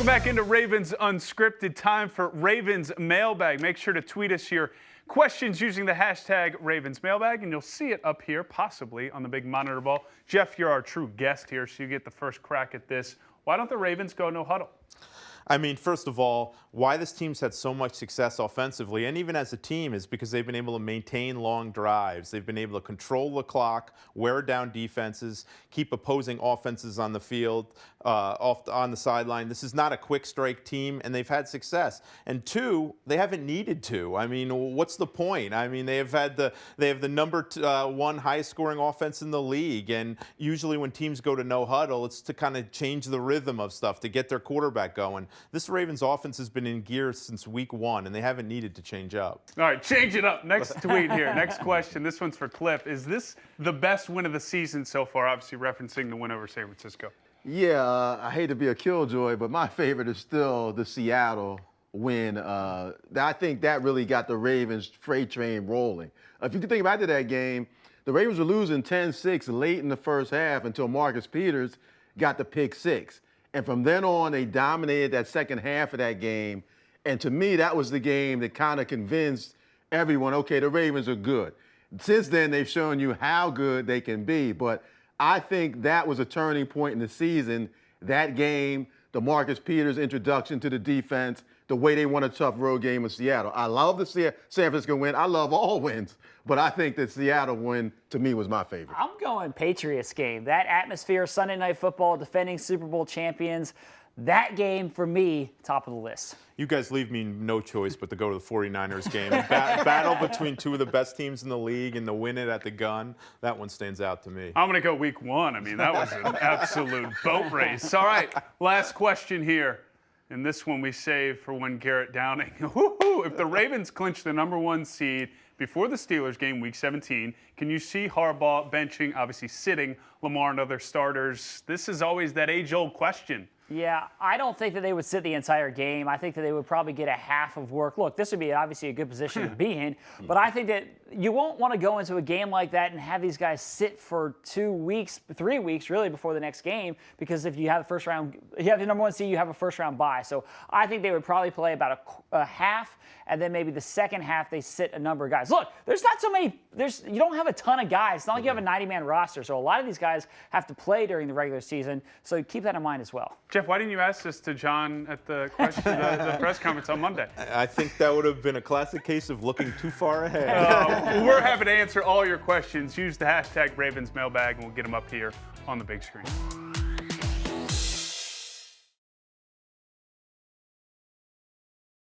Welcome back into Ravens Unscripted. Time for Ravens Mailbag. Make sure to tweet us your questions using the hashtag Ravens Mailbag, and you'll see it up here, possibly on the big monitor ball. Jeff, you're our true guest here, so you get the first crack at this. Why don't the Ravens go no huddle? I mean, first of all, why this team's had so much success offensively, and even as a team, is because they've been able to maintain long drives. They've been able to control the clock, wear down defenses, keep opposing offenses on the field, on the sideline. This is not a quick strike team, and they've had success. And two, they haven't needed to. I mean, what's the point? I mean, they have the number one highest scoring offense in the league, and usually when teams go to no huddle, it's to kind of change the rhythm of stuff, to get their quarterback going. This Ravens offense has been in gear since week one, and they haven't needed to change up. All right, change it up. Next tweet here. Next question. This one's for Cliff. Is this the best win of the season so far? Obviously referencing the win over San Francisco. Yeah, I hate to be a killjoy, but my favorite is still the Seattle win. I think that really got the Ravens freight train rolling. If you think back to that game, the Ravens were losing 10-6 late in the first half until Marcus Peters got the pick six. And from then on, they dominated that second half of that game. And to me, that was the game that kind of convinced everyone, okay, the Ravens are good. Since then, they've shown you how good they can be. But I think that was a turning point in the season. That game, the Marcus Peters introduction to the defense, the way they won a tough road game with Seattle. I love the San Francisco win. I love all wins. But I think that Seattle win, to me, was my favorite. I'm going Patriots game. That atmosphere, Sunday Night Football, defending Super Bowl champions. That game, for me, top of the list. You guys leave me no choice but to go to the 49ers game. Battle between two of the best teams in the league and to win it at the gun, that one stands out to me. I'm going to go week one. I mean, that was an absolute boat race. All right, last question here. And this one we save for when Garrett Downing. If the Ravens clinch the number one seed before the Steelers game, week 17, can you see Harbaugh benching, obviously sitting, Lamar and other starters? This is always that age-old question. Yeah, I don't think that they would sit the entire game. I think that they would probably get a half of work. Look, this would be obviously a good position to be in, but I think that you won't want to go into a game like that and have these guys sit for 2 weeks, 3 weeks really before the next game, because if you have the first round, you have the number one seed, you have a first round bye. So I think they would probably play about a half, and then maybe the second half they sit a number of guys. Look, there's not so many, you don't have a ton of guys. It's not like you have a 90-man roster, so a lot of these guys have to play during the regular season, so keep that in mind as well. Jeff, why didn't you ask this to John at the the press conference on Monday? I think that would have been a classic case of looking too far ahead. We're happy to answer all your questions. Use the hashtag Ravens Mailbag, and we'll get them up here on the big screen.